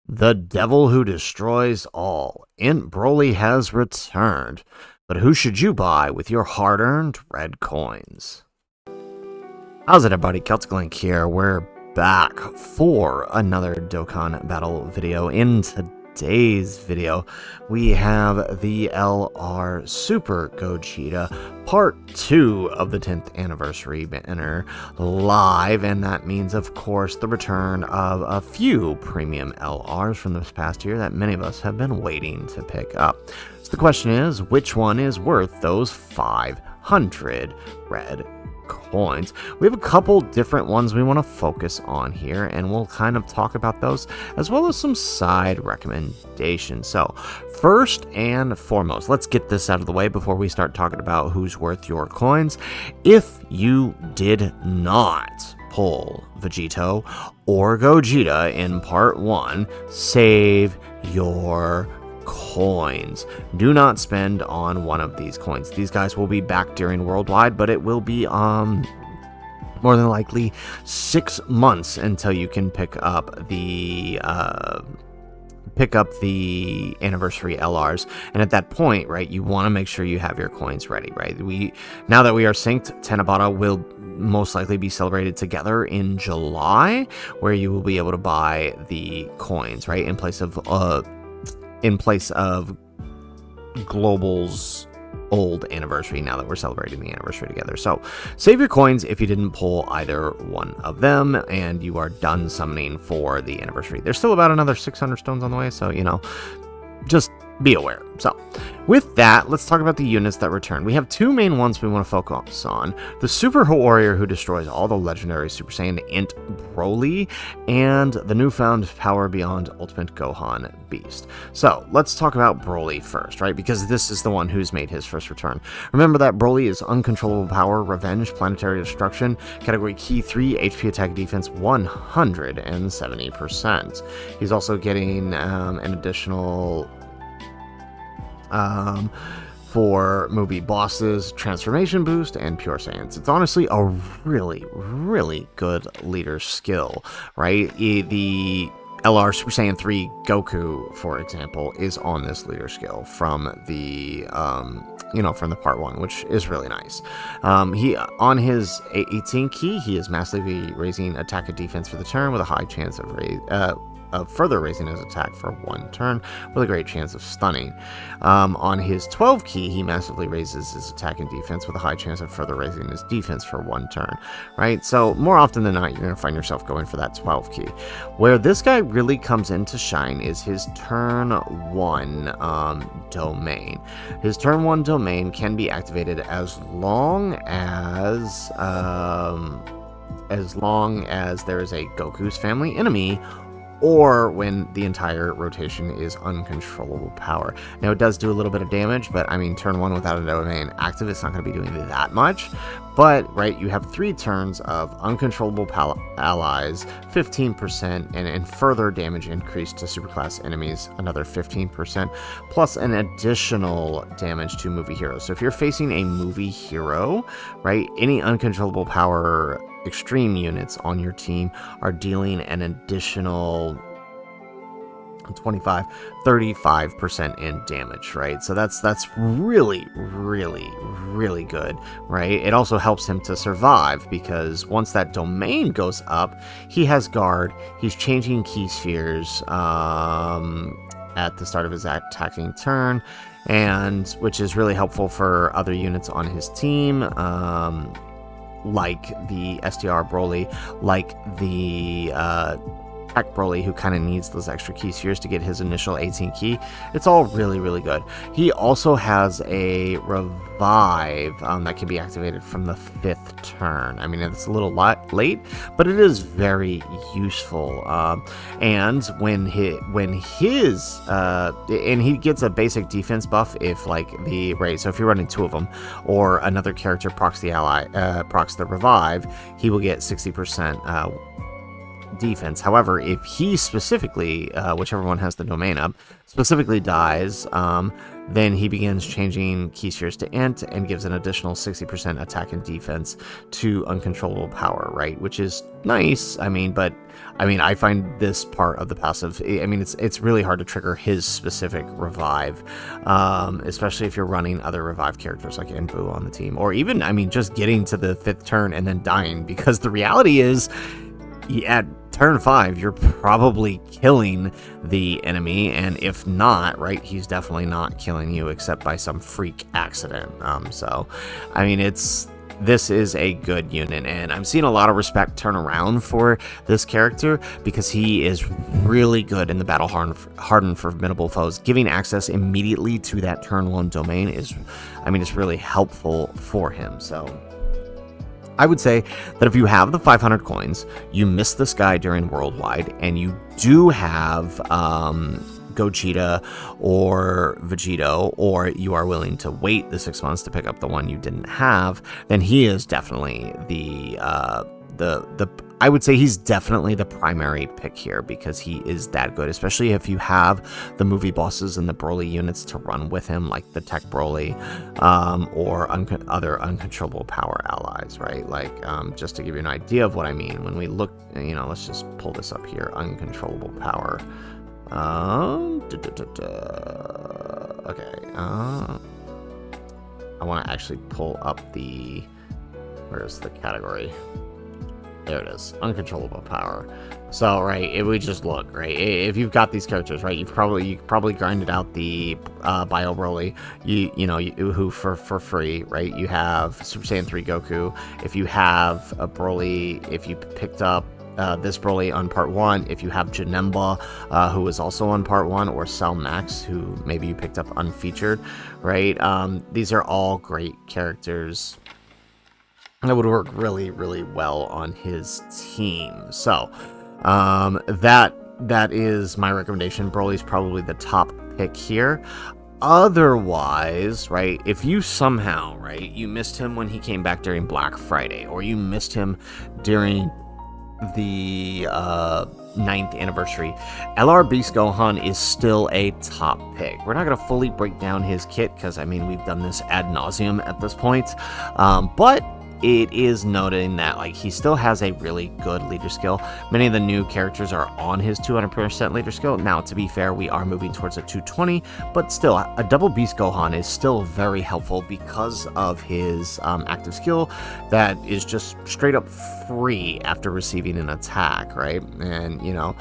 The devil who destroys all. INT BROLY has returned. But who should you buy with your hard-earned red coins? How's it, everybody? Celtic Link here. We're back for another Dokkan battle video. In today's video, we have the LR Super Gogeta Part 2 of the 10th anniversary banner live, and that means, of course, the return of a few premium LRs from this past year that many of us have been waiting to pick up. So the question is, which one is worth those 500 red coins? We have a couple different ones we want to focus on here, and we'll kind of talk about those as well as some side recommendations. So first and foremost, let's get this out of the way before we start talking about who's worth your coins. If you did not pull Vegito or Gogeta in part 1, save your coins. Do not spend on one of these coins. These guys will be back during Worldwide, but it will be more than likely 6 months until you can pick up the anniversary LRs. And at that point, right, you want to make sure you have your coins ready, right? Now that we are synced, Tenabata will most likely be celebrated together in July, where you will be able to buy the coins, right, in place of Global's old anniversary, now that we're celebrating the anniversary together. So save your coins if you didn't pull either one of them and you are done summoning for the anniversary. There's still about another 600 stones on the way, so, you know, just be aware. So with that, let's talk about the units that return. We have two main ones we want to focus on: the Super Warrior who destroys all the legendary Super Saiyan INT BROLY, and the newfound Power Beyond Ultimate Gohan Beast. So let's talk about BROLY first, right? Because this is the one who's made his first return. Remember that BROLY is uncontrollable power, revenge, planetary destruction, category key 3, HP attack defense 170%. He's also getting an additional for movie bosses, transformation boost, and pure science. It's honestly a really good leader skill, right? The LR Super Saiyan 3 Goku, for example, is on this leader skill from the from the part 1, which is really nice. He, on his 18 key, he is massively raising attack and defense for the turn with a high chance of further raising his attack for 1 turn with a great chance of stunning. On his 12 key, he massively raises his attack and defense with a high chance of further raising his defense for 1 turn, right? So more often than not, you're going to find yourself going for that 12 key. Where this guy really comes into shine is his turn 1 domain. His turn 1 domain can be activated as long as there is a Goku's family enemy, or when the entire rotation is uncontrollable power. Now, it does do a little bit of damage, but I mean, turn 1 without a domain active, it's not going to be doing that much. But, right, you have 3 turns of uncontrollable allies, 15%, and further damage increase to superclass enemies, another 15%, plus an additional damage to movie heroes. So if you're facing a movie hero, right, any uncontrollable power extreme units on your team are dealing an additional 35% in damage, right? So that's really good, right? It also helps him to survive, because once that domain goes up, he has guard, he's changing key spheres at the start of his attacking turn, and which is really helpful for other units on his team, like the SDR BROLY, like the Tech BROLY, who kind of needs those extra key spheres to get his initial 18 key. It's all really good. He also has a revive that can be activated from the 5th turn. I mean, it's a little late, but it is very useful. And when he gets a basic defense buff if, like, the raid. So if you're running 2 of them, or another character procs the revive, he will get 60% defense. However, if he specifically, whichever one has the domain up, specifically dies, then he begins changing key spheres to INT and gives an additional 60% attack and defense to uncontrollable power, right? Which is nice, I mean, but I mean, I find this part of the passive, I mean, it's really hard to trigger his specific revive, especially if you're running other revive characters like Inbu on the team, or even, I mean, just getting to the 5th turn and then dying, because the reality is, at turn 5, you're probably killing the enemy, and if not, right, he's definitely not killing you except by some freak accident. So, I mean, this is a good unit, and I'm seeing a lot of respect turn around for this character because he is really good in the battle hardened formidable foes. Giving access immediately to that turn 1 domain is, I mean, it's really helpful for him. So I would say that if you have the 500 coins, you miss this guy during Worldwide, and you do have Gogeta or Vegito, or you are willing to wait the 6 months to pick up the one you didn't have, then he is definitely the I would say he's definitely the primary pick here, because he is that good, especially if you have the movie bosses and the Broly units to run with him, like the Tech Broly, or other uncontrollable power allies, right? Like, just to give you an idea of what I mean, when we look, you know, let's just pull this up here, uncontrollable power. Okay, I want to actually pull up the, where's the category? There it is, uncontrollable power. So, right, if we just look, right, if you've got these characters, right, you probably grinded out the Bio Broly, who for free, right? You have Super Saiyan 3 Goku. If you have a Broly, if you picked up this Broly on part 1, if you have Janemba, who was also on part 1, or Cell Max, who maybe you picked up unfeatured, right? These are all great characters that would work really, really well on his team. So that is my recommendation. Broly's probably the top pick here. Otherwise, right, if you somehow, right, you missed him when he came back during Black Friday, or you missed him during the 9th anniversary, LR Beast Gohan is still a top pick. We're not going to fully break down his kit, because I mean, we've done this ad nauseum at this point, but it is noting that, like, he still has a really good leader skill. Many of the new characters are on his 200% leader skill. Now, to be fair, we are moving towards a 220, but still, a double Beast Gohan is still very helpful because of his active skill that is just straight up free after receiving an attack, right? And, you know,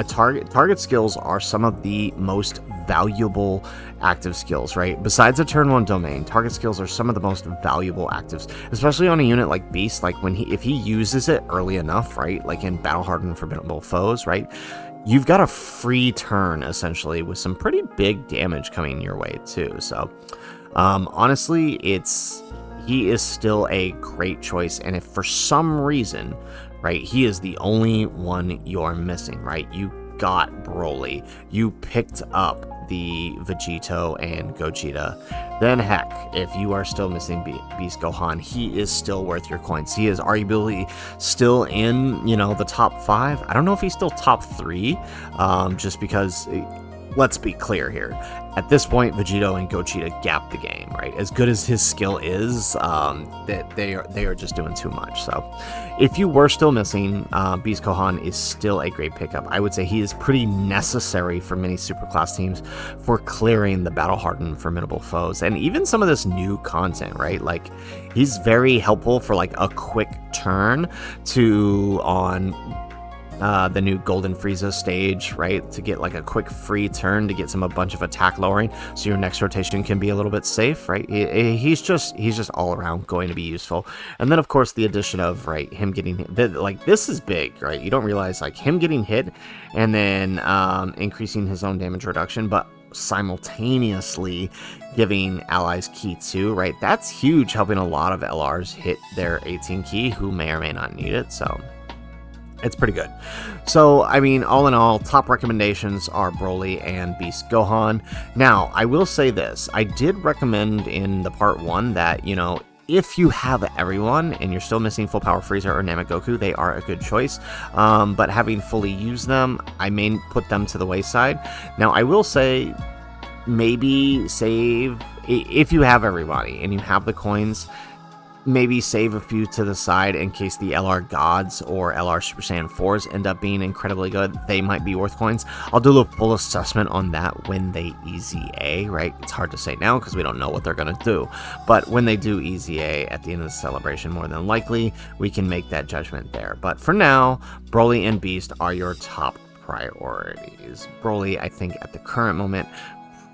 target skills are some of the most valuable active skills, right? Besides a turn 1 domain, target skills are some of the most valuable actives, especially on a unit like Beast. Like, if he uses it early enough, right, like in battle hardened formidable foes, right, you've got a free turn essentially with some pretty big damage coming your way too. So honestly, he is still a great choice, and if for some reason, right, he is the only one you're missing, right, you got Broly, you picked up the Vegito and Gogeta, then heck, if you are still missing Beast Gohan, he is still worth your coins. He is arguably still in, you know, the top 5. I don't know if he's still top 3, just because, let's be clear here. At this point, Vegito and Gogeta gap the game, right? As good as his skill is, that they are just doing too much. So, if you were still missing, Beast Gohan is still a great pickup. I would say he is pretty necessary for many superclass teams for clearing the battle-hardened formidable foes, and even some of this new content, right? Like, he's very helpful for like a quick turn on the new Golden Frieza stage, right? To get like a quick free turn to get a bunch of attack lowering, so your next rotation can be a little bit safe, right? He's just all around going to be useful. And then of course the addition of, right, him getting hit, like, this is big, right? You don't realize, like, him getting hit and then increasing his own damage reduction, but simultaneously giving allies ki 2, right? That's huge, helping a lot of LRs hit their 18 ki who may or may not need it. So it's pretty good. So, I mean, all in all, top recommendations are Broly and Beast Gohan. Now, I will say this. I did recommend in the part 1 that, you know, if you have everyone and you're still missing Full Power Frieza or Namek Goku, they are a good choice. But having fully used them, I may put them to the wayside. Now, I will say, maybe save, if you have everybody and you have the coins, maybe save a few to the side in case the LR Gods or LR Super Saiyan 4s end up being incredibly good. They might be worth coins. I'll do a full assessment on that when they Easy A, right? It's hard to say now because we don't know what they're going to do. But when they do Easy A at the end of the celebration, more than likely, we can make that judgment there. But for now, Broly and Beast are your top priorities. Broly, I think, at the current moment,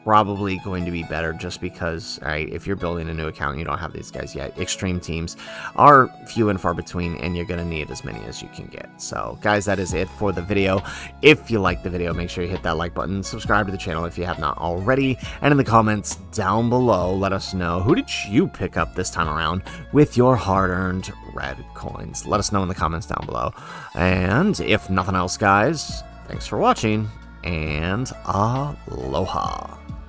probably going to be better just because, right, if you're building a new account and you don't have these guys yet, extreme teams are few and far between, and you're going to need as many as you can get. So, guys, that is it for the video. If you liked the video, make sure you hit that like button, subscribe to the channel if you have not already, and in the comments down below, let us know, who did you pick up this time around with your hard-earned red coins? Let us know in the comments down below. And if nothing else, guys, thanks for watching, and aloha.